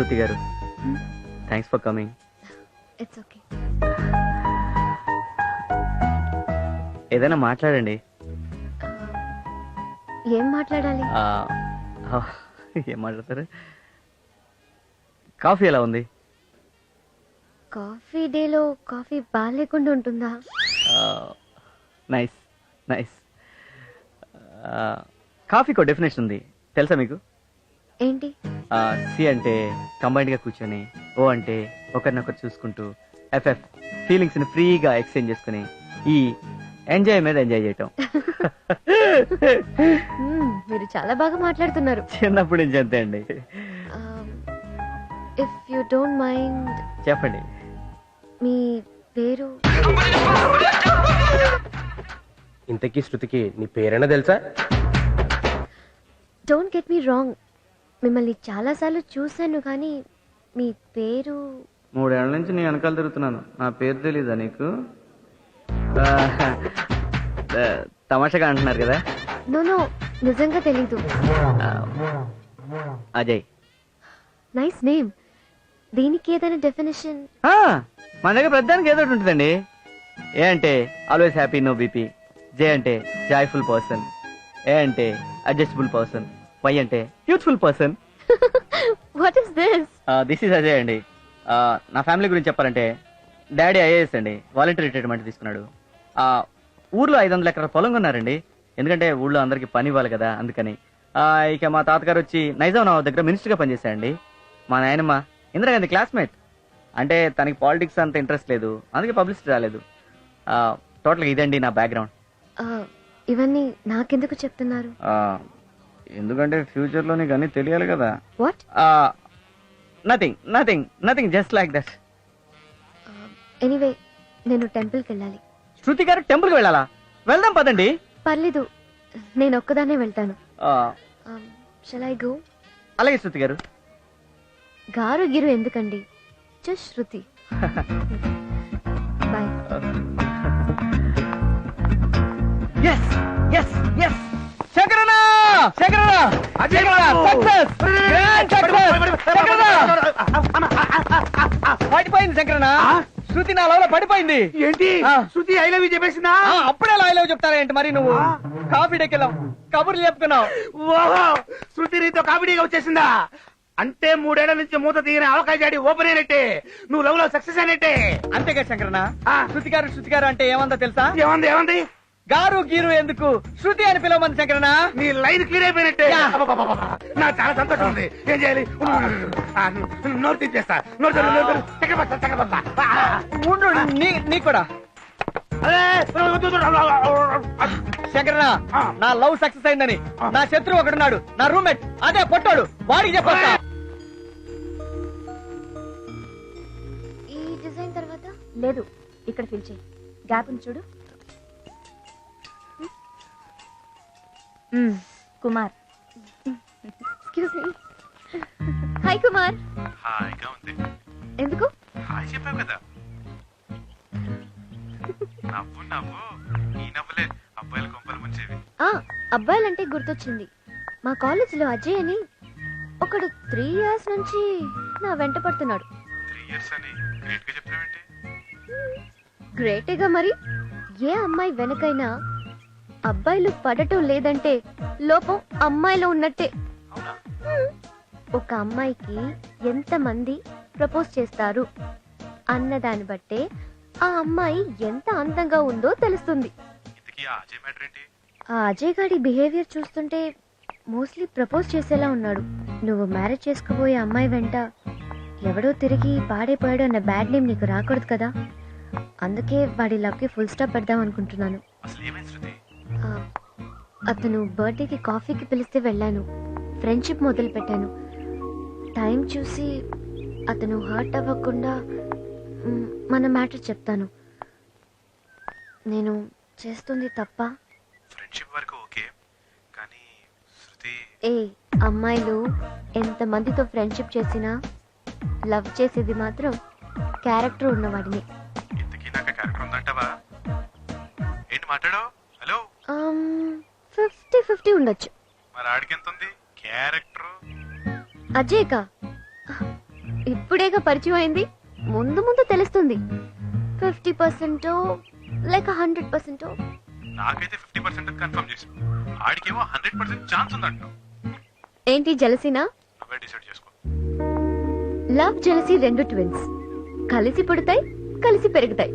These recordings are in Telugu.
శృతి గారు, thanks for coming. It's okay. ఏదైనా మాట్లాడండి. ఏం మాట్లాడాలి? ఏం మాట్లాడతారు? కాఫీ ఎలా ఉంది? కాఫీ డేలో కాఫీ బాగాలేకుండా ఉంటుందా? Nice nice. కాఫీకో డెఫినేషన్ ఉంది, తెలుసా మీకు? ఏంటి? సి అంటే కంబైన్డ్ గా కూర్చొని, ఓ అంటే ఒకరినొకరు చూసుకుంటూ, ఎఫ్ఎఫ్ ఫీలింగ్స్ ని ఫ్రీగా ఎక్స్చేంజ్ చేసుకుని, ఈ ఎంజాయ్ మీద ఎంజాయ్ చేయటం. మీరు చాలా బాగా మాట్లాడుతున్నారు. చిన్నప్పటి నుంచి అంతే అండి. ఇఫ్ యు డోంట్ మైండ్ చెప్పండి. మీ పేరు? ఇంతకీ శృతికి నీ పేరైనా తెలుసా? డోంట్ గెట్ మీ రాంగ్, మిమ్మల్ని చాలాసార్లు చూశాను, కానీ మీ పేరు? 3 ఏళ్ల నుంచి నీ వెనకాల తిరుగుతున్నాను, నా పేరు తెలీదా నీకు? తమాషాగా అంటున్నారు కదా. నో, నిజంగా తెలీదు. అజయ్. Nice name. దీనికి ఏదైనా డెఫినేషన్? మన దగ్గర ప్రధానికి ఏదో ఉంటుందండి. ఏ అంటే ఆల్వేస్ హ్యాపీ, నో బీపీ. జే అంటే జాయ్ఫుల్ పర్సన్. ఏ అంటే అడ్జస్టబుల్ పర్సన్. వై అంటే youthful person. What is this? This is Ajay అండి. నా ఫ్యామిలీ గురించి చెప్పాలంటే, డాడీ ఐఏఎస్ అండి, వాలంటరీ రిటైర్మెంట్ తీసుకున్నాడు. ఊర్లో 500 ఎకరాల పొలం కొన్నారండి, ఎందుకంటే ఊళ్ళో అందరికి పని ఇవ్వాలి కదా, అందుకని. ఇక మా తాతగారు వచ్చి నైజాం నవాబ్ దగ్గర మినిస్టర్ గా పనిచేశారండి. మా నాయనమ్మ ఇందిరాగాంధీ క్లాస్మేట్. అంటే తనకి పాలిటిక్స్ అంత ఇంట్రెస్ట్ లేదు, అందుకే పబ్లిసిటీ రాలేదు. టోటల్గా ఇదండి నా బ్యాక్గ్రౌండ్. ఇవన్నీ నాకెందుకు చెప్తున్నారు? ఎందుకంటే ఫ్యూచర్ లో నీకు అన్ని తెలియాలి కదా. What? Nothing nothing nothing, just like that. Anyway, నేను టెంపుల్కి వెళ్ళాలి. శృతి గారు టెంపుల్కి వెళ్ళాలా? వెళ్దాం పదండి. పర్లేదు, నేను ఒక్కదానే వెళ్తాను. Shall I go? అలాగే శృతి గారు. గారు గిరు ఎందుకండి, జస్ట్ శృతి. బాయ్. Yes, yes, yes. శంకరన్న, శంకరన్న, శంకరన్న, success, grand success. శంకరన్న, పడిపోయింది శంకరన్న. శృతి నా లవ్ లో పడిపోయింది. ఏంటి? శృతి ఐ లవ్ యూ చెప్పేసిందా? అప్పుడే ఐ లవ్ చెప్తారా ఏంటి మరి నువ్వు? కాఫీ డెక్కెళ్ళాం, కబుర్లు చెప్పుకున్నావు. ఓహో, శృతి నీతో కామెడీగా వచ్చేసిందా? అంటే 3 ఏళ్ల నుంచి మూత తీగిన అవకాశం జాడి ఓపెన్ అయినట్టే, నువ్వు లవ్ లో సక్సెస్ అయినట్టే. అంతేగా శంకరన్న. శృతి గారు అంటే ఏమందో తెలుసా? ఏమంది ఏమంది? గారు గీరు ఎందుకు, శృతి అని పిలవమంది శంకరన్న. నీ లైన్ క్లియర్ అయిపోయినట్టే. నాకు చాలా సంతోషం ఉంది. ఏం చేయాలి? నోరు తీసేస్తా. నీ కూడా శంకరన్న, నా లవ్ సక్సెస్ అయిందని నా శత్రువు ఒకడున్నాడు, నా రూమ్మేట్, అదే పొట్టాడు, వాడికి చెప్పా. ఈ డిజైన్ తర్వాత లేదు, ఇక్కడ ఫిల్ చేయి. గ్యాప్ ఉంది చూడు. Kumar. Excuse me. Hi Kumar. హాయిగా ఉంది. ఎందుకు? హాయ్ చెప్పావు కదా. నవ్వు నవ్వు, ఈ నవ్వులే అబ్బాయిల కొంపలు ముంచేవి. అబ్బాయిలంటే గుర్తొచ్చింది, మా కాలేజీలో అజయ్ అని ఒకడు 3 years నుంచి నా వెంట పడుతున్నాడు. 3 years అని గ్రేట్ గా చెప్తావేంటి? గ్రేటేగా మరి. ఏ అమ్మాయి వెనకైనా అబ్బాయిలు పడటం లేదంటే లోపం అమ్మాయిలో ఉన్నట్టే. ఒక అమ్మాయికి ఎంతమంది ప్రపోజ్ చేస్తారు అన్నదాన్ని బట్టే ఆ అమ్మాయి ఎంత అందంగా ఉందో తెలుస్తుంది. ఆ అజయ్ గాడి బిహేవియర్ చూస్తుంటే మోస్ట్లీ ప్రపోజ్ చేసేలా ఉన్నాడు. నువ్వు మ్యారేజ్ చేసుకోబోయే అమ్మాయి వెంట ఎవడో తిరిగి పాడైపోయాడు అన్న బ్యాడ్ నేమ్ నీకు రాకూడదు కదా, అందుకే వాడి లవ్కి ఫుల్ స్టాప్ పెడదాం అనుకుంటున్నాను. అతను బర్త్డేకి కాఫీకి పిలిస్తే వెళ్ళాను, ఫ్రెండ్షిప్ మొదలు పెట్టాను. టైం చూసి అతను హర్ట్ అవ్వకుండా మన మ్యాటర్ చెప్తాను. నేను చేస్తుంది తప్ప? ఫ్రెండ్షిప్ వరకు ఓకే, కానీ శృతి... అమ్మాయిలు ఎంత మందితో ఫ్రెండ్షిప్ చేసినా లవ్ చేసేది మాత్రం క్యారెక్టర్ ఉన్నవాడిని. ఇంతకీ నాకు క్యారెక్టర్ ఉందంటావా? ఏంటి మాట్లాడో? హలో, 50-50 ఉండొచ్చు. మరి ఆడికి ఎంత ఉంది క్యారెక్టర్? అజయ్కా ఇప్పుడేగా పరిచయం అయింది, ముందు ముందు తెలుస్తుంది. 50% లేక 100%. నాకైతే 50% కన్ఫర్మ్ చేసి ఆడికేమో 100% ఛాన్స్ ఉందంటావు. ఏంటి జలసీనా? అవే డిసైడ్ చేసుకో. లవ్ జలసీ రెండు ట్విన్స్, కలిసి పుడతాయి కలిసి పెరుగుతాయి,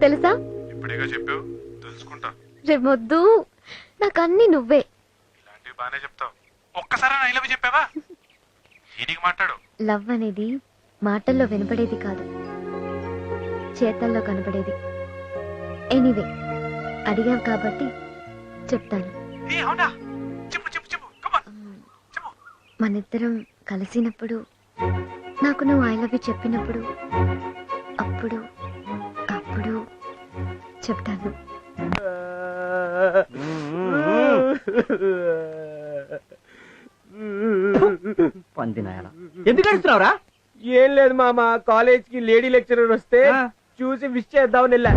తెలుసా? ఇప్పుడేగా చెప్పావు, తెలుసుకుంటా. రేమొద్దు, నాకన్నీ నువ్వే. ఇలాంటివి బానే చెప్తావు. ఒక్కసారి ఐ లవ్ చెప్పావా? దీనికి మాట్లాడు. లవ్ అనేది మాటల్లో వినపడేది కాదు, చేతల్లో కనపడేది. ఎనీవే, అడిగావు కాబట్టి చెప్తాను. ఏ అవునా? చెప్పు చెప్పు చెప్పు. Come on. చెప్పు. మనిద్దరం కలిసినప్పుడు, నాకు నువ్వు ఐ లవ్ యూ చెప్పినప్పుడు, అప్పుడు అప్పుడు చెప్తాను. పందినాయన ఎందుకు అడుగుతున్నావురా? ఏం లేదు మామ, కాలేజ్ కి లేడీ లెక్చరర్ వస్తే చూసి విష్ చేద్దామని వెళ్ళా.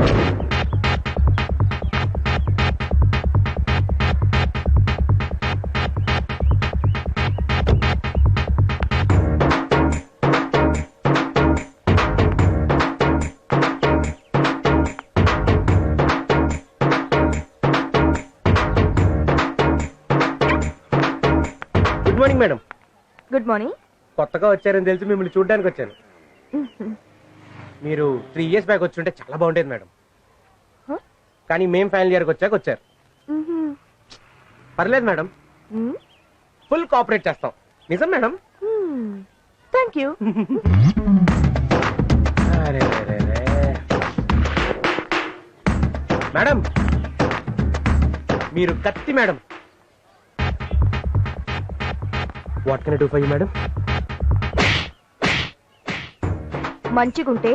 Good morning madam. Good morning. కొత్తగా వచ్చారని తెలిసి మిమ్మల్ని చూడడానికి వచ్చాను. మీరు 3 years బ్యాక్ వచ్చి ఉంటే చాలా బాగుండేది మేడం. కానీ మేం ఫైనల్ ఇయర్కి వచ్చాక వచ్చారు. పర్లేదు మేడం, ఫుల్ కోఆపరేట్ చేస్తాం. నిజం మేడం. Thank you. మేడం మీరు కత్తి madam. What can I do for you madam? మంచిగుంటే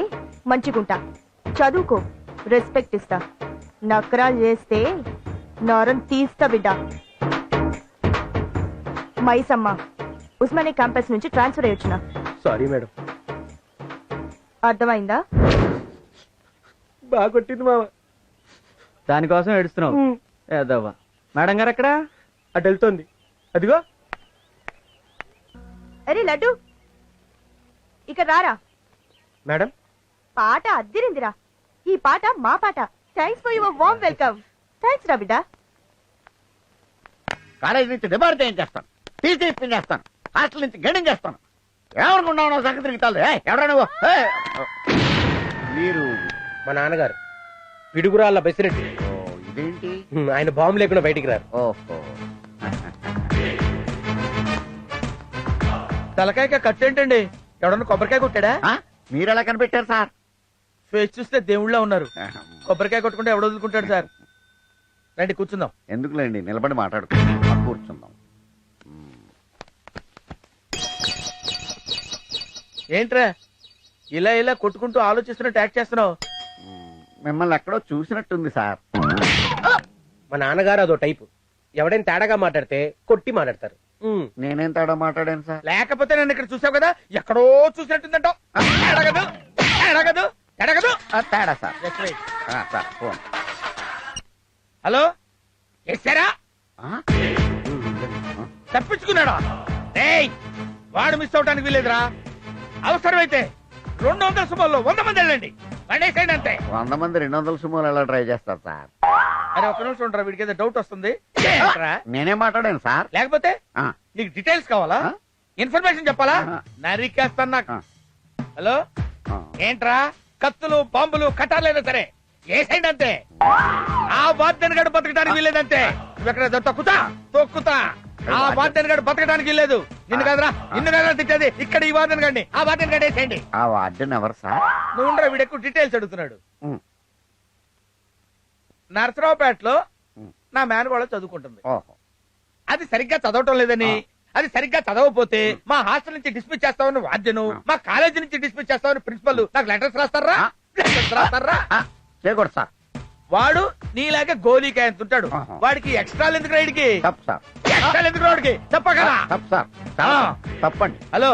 మంచిగుంటా, చదువుకో, రెస్పెక్ట్ ఇస్తా. నకరాలు చేస్తే నరం తీస్తా బిడ్డ. మైసమ్మ, ఉస్మానియా క్యాంపస్ నుంచి ట్రాన్స్ఫర్ అయ్యి వచ్చిన. Sorry madam. అర్థమైందా? బాగా కొట్టింది మామ. దానికోసం ఏడుస్తున్నావు ఏదవ్వా. మేడం గారు ఎక్కడ? అటు వెళ్తోంది, అదిగో. అరే లడ్డు, ఇక రారా. మేడం పాట అద్దిరిందిరా. ఈ పాట మా పాట. Thanks for your warm welcome. Thanks రా బిడ్డ. కాలేజ్ నుంచి డిబార్ ఏం చేస్తాను, టీసీ ఇప్పించేస్తాను, హాస్టల్ నుంచి గడింగ్ చేస్తాను. ఏమనుకున్నావు సంగతి తిరుగుతాను. ఎవరా నువ్వు? మీరు మా నాన్నగారు పిడుగురాళ్ళ బెసిరెడ్డి. ఇదేంటి? ఆయన బాంబు లేకుండా బయటికి రారు. ఓహో, తలకాయ కట్టేంటండి? ఎవడన్నా కొబ్బరికాయ కొట్టాడా? మీరు ఎలా కనిపెట్టారు సార్? ఫేస్ చూస్తే దేవుళ్ళ ఉన్నారు. కొబ్బరికాయ కొట్టుకుంటే ఎవడు వదులుకుంటాడు సార్? రండి కూర్చుందాం. ఎందుకులేండి, నిలబడి మాట్లాడుకుందాం. కూర్చుందాం. ఏంట్రా ఇలా ఇలా కొట్టుకుంటూ ఆలోచిస్తున్నట్టు యాక్ట్ చేస్తున్నావు? మిమ్మల్ని ఎక్కడో చూసినట్టుంది సార్. మా నాన్నగారు అదో టైపు. ఎవడైనా తేడాగా మాట్లాడితే కొట్టి మాట్లాడతారు. నేనేం తేడా మాట్లాడాను సార్? లేకపోతే నన్ను ఇక్కడ చూసావు కదా, ఎక్కడో చూసినట్టుందంటావు. ఎడగదు ఎడగదు ఎడగదు. తేడా sir. Just wait. Sir phone. Hello, ఎస్సారా? తప్పించుకున్నాడా? ఏయ్, వాడు మిస్ అవటానికి వీలేదురా. అవసరమైతే 200 సుమారులో 100 మంది వెళ్ళండి. వండేసేయండి అంతే. 100 మంది 200 సుమోలు ఎలా ట్రై చేస్తారు సార్? అరే ఒక నిమిషం ఉండరా, వీడికి ఏదో డౌట్ వస్తుంది. ఏంట్రా? నేనే మాట్లాడాను సార్. లేకపోతే ఆ, నీకు డీటెయిల్స్ కావాలా? ఆ? ఇన్ఫర్మేషన్ చెప్పాలా? నరికేస్తాను నాకు. ఆ. హలో, ఆ. ఏంట్రా? కత్తులు బాంబులు కట్టాలైనా సరే ఏసైండి అంతే. ఆ వార్డెన్ గడు బతకడానికి వీల్లేదంతే. నువ్వెక్కడ తొక్కుతా తొక్కుతా. ఆ వార్డెన్ గడు బతకడానికి వీల్లేదు. నిన్ను కదరా, నిన్ను కదరా తిట్టేది. ఇక్కడ ఈ వార్డెన్ గడిని ఆ వార్డెన్ గడి వేసేయండి. ఆ వార్డెన్ ఎవరు సార్? నువ్వు ఉండరా, వీడు ఎక్కువ డీటెయిల్స్ అడుగుతున్నాడు. ఉమ్. నరసరావుపేటలో ఉమ్. నా మేనగోళ చదువుకుంటుంది. ఓహో. అది సరిగ్గా చదవటం లేదని, అది సరిగ్గా చదవకపోతే మా హాస్టల్ నుంచి డిస్మిస్ చేస్తామని వాద్యను, మా కాలేజీ నుంచి డిస్మిస్ చేస్తామని ప్రిన్సిపల్ నాకు లెటర్స్ రాస్తారా? లెటర్స్ రాస్తారా? చేయకూడదు సార్. వాడు నీలాగే గోలీకాయ ఎంత ఉంటాడు. ఆహా. వాడికి ఎక్స్ట్రా ఎందుకు రైడ్కి? తప్పు సార్. ఎక్స్ట్రా ఎందుకు రోడ్కి? చెప్పగలరా? తప్పు సార్. చాలా తప్పండి. హలో,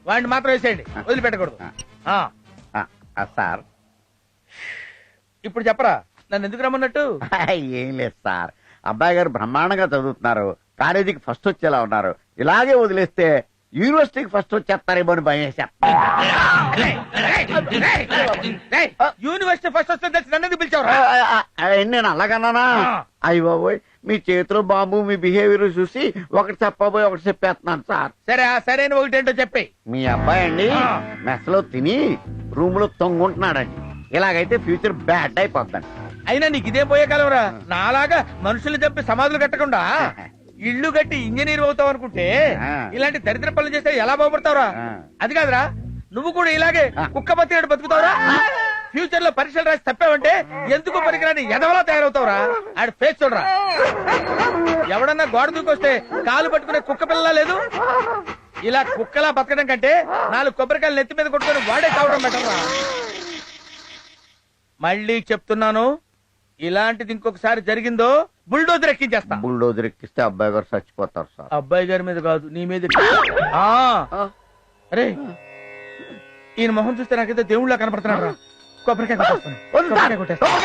వాడిని మాత్రం వేసేయండి, వదిలిపెట్టకూడదు. ఆ, సార్ ఇప్పుడు చెప్పరా, నన్ను ఎందుకు రమ్మన్నట్టు? ఏం లేదు సార్, అబ్బాయి గారు బ్రహ్మాండంగా చదువుతున్నారు, కాలేజీకి ఫస్ట్ వచ్చేలా ఉన్నారు. ఇలాగే వదిలేస్తే యూనివర్సిటీకి ఫస్ట్ వచ్చేస్తారేమో అని భయం వేసా. యూనివర్సిటీ ఫస్ట్ వస్తే తెలిసి నన్ను ఎందుకు పిలిచావురా? నేను అలాగన్నానా? అయ్య బాబోయ్, మీ చేతిలో బాంబు మీ బిహేవియర్ చూసి ఒకటి చెప్పబోయి ఒకటి చెప్పేస్తున్నాను సార్. సరే ఆ సరైన ఒకటి ఏంటో చెప్పి. మీ అబ్బాయి అండి మెస్లో తిని రూమ్ లో తొంగుంటున్నాడండి. ఇలాగైతే ఫ్యూచర్ బ్యాడ్ అయిపోద్దండి. అయినా నీకు ఇదే పోయే కాలంరా. నాలాగా మనుషులు చంపి సమాధులు కట్టకుండా ఇల్లు కట్టి ఇంజనీర్ అవుతావు అనుకుంటే ఇలాంటి దరిద్ర పనులు చేస్తే ఎలా బాగుపడతావురా? అది కాదురా, నువ్వు కూడా ఇలాగే కుక్క బతికినట్టు బతుకుతావురా? ఫ్యూచర్ లో పరీక్షలు రాసి తప్పావంటే ఎందుకు పనికిరాని ఎదవలా తయారవుతావురా? ఆడి ఫేస్ చూడరా. ఎవడన్నా గోడ దూకొస్తే కాలు పట్టుకునే కుక్క పిల్లలా లేదు. ఇలా కుక్కలా బతకడం కంటే 4 కొబ్బరికాయలు నెత్తి మీద కొట్టుకొని వాడే కావడం బెటర్రా. మళ్ళీ చెప్తున్నాను, ఇలాంటిది ఇంకొకసారి జరిగిందో బుల్డోజర్ ఎక్కించేస్తా. బుల్డోజర్ ఎక్కిస్తే అబ్బాయి గారు చచ్చిపోతారు సార్. అబ్బాయి గారి మీద కాదు, నీ మీద. అరే ఈయన మొహం చూస్తే నాకైతే దేవుళ్ళ కనపడుతున్నాడు రా. కొబ్బరికాయ కొట్టేస్తాను.